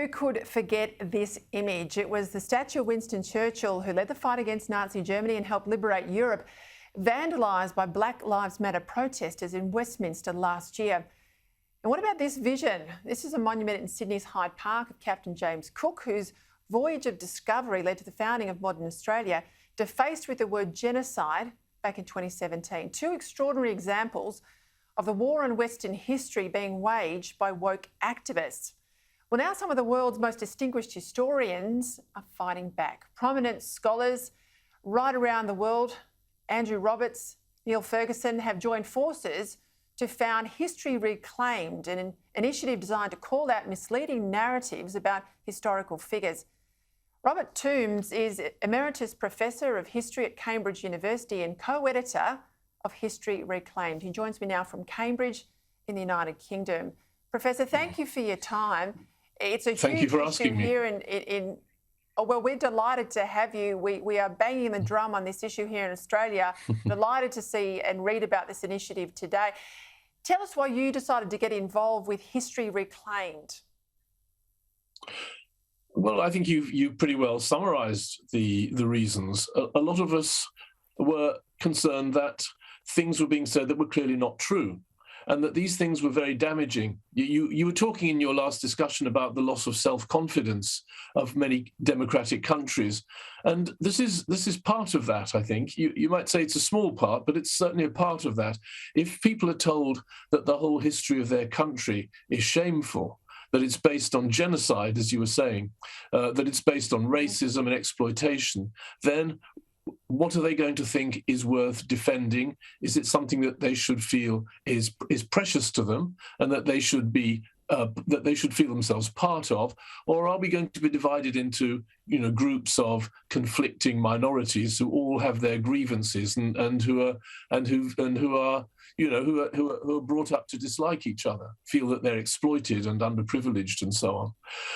Who could forget this image? It was the statue of Winston Churchill, who led the fight against Nazi Germany and helped liberate Europe, vandalised by Black Lives Matter protesters in Westminster last year. And what about this vision? This is a monument in Sydney's Hyde Park of Captain James Cook, whose voyage of discovery led to the founding of modern Australia, defaced with the word genocide back in 2017. Two extraordinary examples of the war on Western history being waged by woke activists. Well, now some of the world's most distinguished historians are fighting back. Prominent scholars right around the world, Andrew Roberts, Neil Ferguson, have joined forces to found History Reclaimed, an initiative designed to call out misleading narratives about historical figures. Robert Toombs is Emeritus Professor of History at Cambridge University and co-editor of History Reclaimed. He joins me now from Cambridge in the United Kingdom. Professor, thank you for your time. It's a huge issue here in well, we're delighted to have you. We are banging the drum on this issue here in Australia. Delighted to see and read about this initiative today. Tell us why you decided to get involved with History Reclaimed. Well, I think you've pretty well summarised the reasons. A lot of us were concerned that things were being said that were clearly not true, and that these things were very damaging. You were talking in your last discussion about the loss of self-confidence of many democratic countries, and this is part of that, I think. You might say it's a small part, but it's certainly a part of that. If people are told that the whole history of their country is shameful, that it's based on genocide, as you were saying, that it's based on racism and exploitation, then what are they going to think is worth defending? Is it something that they should feel is precious to them, and that they should be that they should feel themselves part of? Or are we going to be divided into groups of conflicting minorities who all have their grievances and who are brought up to dislike each other, feel that they're exploited and underprivileged and so on?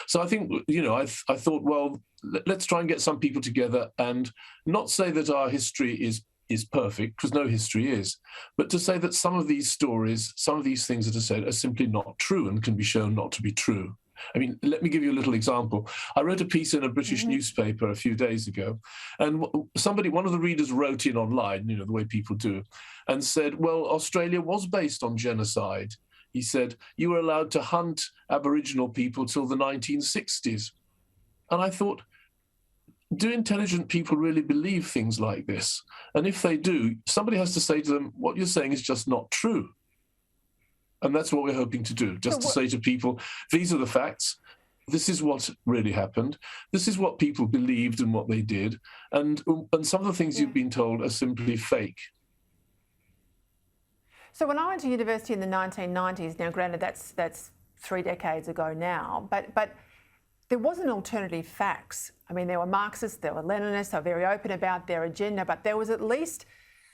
So I think I thought, well, let's try and get some people together and not say that our history is perfect, because no history is, but to say that some of these stories, some of these things that are said are simply not true and can be shown not to be true. I mean, let me give you a little example. I wrote a piece in a British newspaper a few days ago, and one of the readers wrote in online, the way people do, and said, well, Australia was based on genocide. He said, you were allowed to hunt Aboriginal people till the 1960s. And I thought, do intelligent people really believe things like this? And if they do, somebody has to say to them, what you're saying is just not true. And that's what we're hoping to do, just to say to people, these are the facts. This is what really happened. This is what people believed and what they did. And some of the things you've been told are simply fake. So when I went to university in the 1990s, now granted that's 3 decades ago now, but there wasn't alternative facts. I mean, there were Marxists, there were Leninists, they were very open about their agenda, but there was at least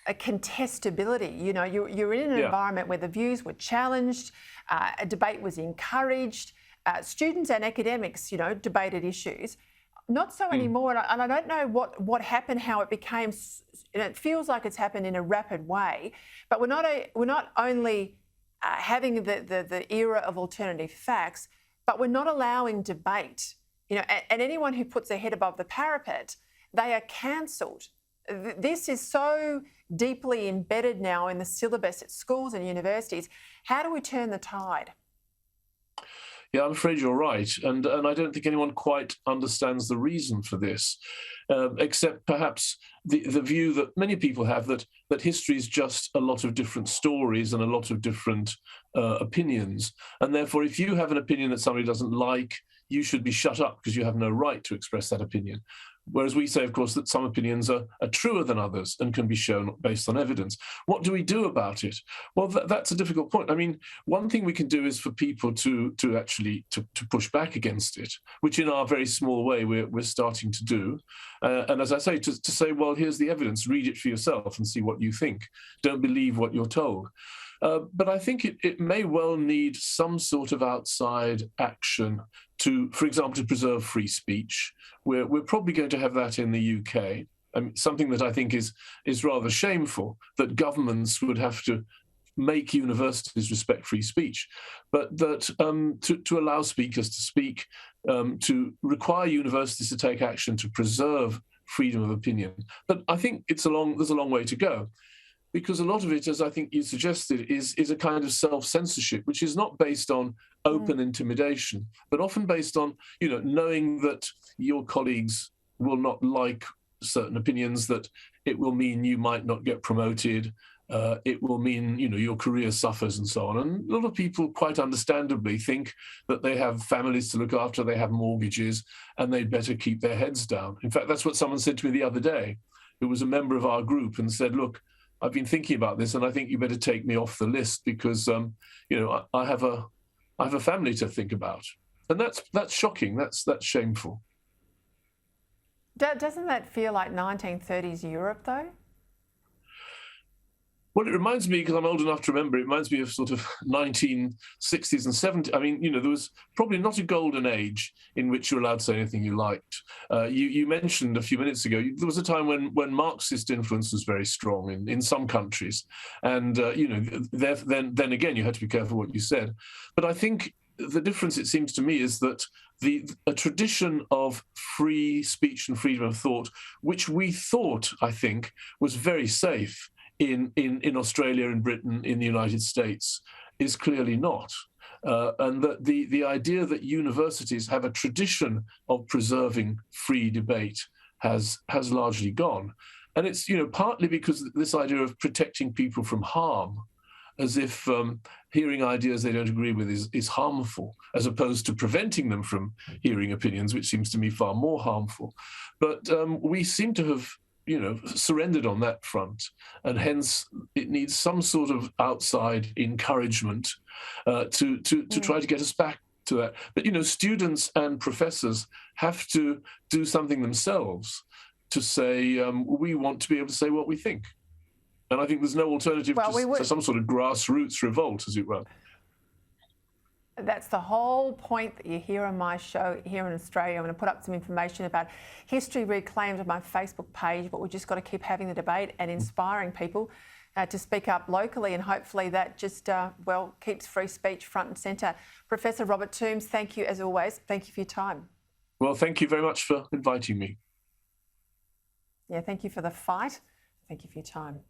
a contestability. You're in an environment where the views were challenged, a debate was encouraged, students and academics, debated issues. Not so anymore, and I don't know what happened, how it became. It feels like it's happened in a rapid way, but we're not only having the era of alternative facts, but we're not allowing debate. And anyone who puts their head above the parapet, they are cancelled. This is so deeply embedded now in the syllabus at schools and universities. How do we turn the tide? Yeah, I'm afraid you're right. And I don't think anyone quite understands the reason for this, except perhaps the view that many people have that history is just a lot of different stories and a lot of different opinions. And therefore, if you have an opinion that somebody doesn't like, you should be shut up because you have no right to express that opinion. Whereas we say, of course, that some opinions are truer than others and can be shown based on evidence. What do we do about it? Well, that's a difficult point. I mean, one thing we can do is for people to actually push back against it, which in our very small way we're starting to do. And as I say, to say, well, here's the evidence, read it for yourself and see what you think. Don't believe what you're told. But I think it may well need some sort of outside action for example, to preserve free speech. We're probably going to have that in the UK. Something that I think is rather shameful, that governments would have to make universities respect free speech, but that to allow speakers to speak, to require universities to take action to preserve freedom of opinion. But I think there's a long way to go, because a lot of it, as I think you suggested, is a kind of self-censorship, which is not based on open intimidation, but often based on, knowing that your colleagues will not like certain opinions, that it will mean you might not get promoted, it will mean, your career suffers and so on. And a lot of people, quite understandably, think that they have families to look after, they have mortgages, and they'd better keep their heads down. In fact, that's what someone said to me the other day. It was a member of our group and said, look, I've been thinking about this, and I think you better take me off the list because, I have a family to think about. And that's shocking, that's shameful. Doesn't that feel like 1930s Europe, though? Well, it reminds me, because I'm old enough to remember, it reminds me of sort of 1960s and 70s. I mean, there was probably not a golden age in which you're allowed to say anything you liked. You mentioned a few minutes ago, there was a time when Marxist influence was very strong in some countries. And, then again, you had to be careful what you said. But I think the difference, it seems to me, is that a tradition of free speech and freedom of thought, which we thought, I think, was very safe in Australia, in Britain, in the United States, is clearly not. And that the idea that universities have a tradition of preserving free debate has largely gone. And it's, partly because this idea of protecting people from harm, as if hearing ideas they don't agree with is harmful, as opposed to preventing them from hearing opinions, which seems to me far more harmful. But we seem to have, surrendered on that front, and hence it needs some sort of outside encouragement to try to get us back to that. But students and professors have to do something themselves to say we want to be able to say what we think. And I think there's no alternative to some sort of grassroots revolt, as it were. That's the whole point that you hear on my show here in Australia. I'm going to put up some information about History Reclaimed on my Facebook page, but we've just got to keep having the debate and inspiring people to speak up locally, and hopefully that just, keeps free speech front and centre. Professor Robert Toombs, thank you as always. Thank you for your time. Well, thank you very much for inviting me. Yeah, thank you for the fight. Thank you for your time.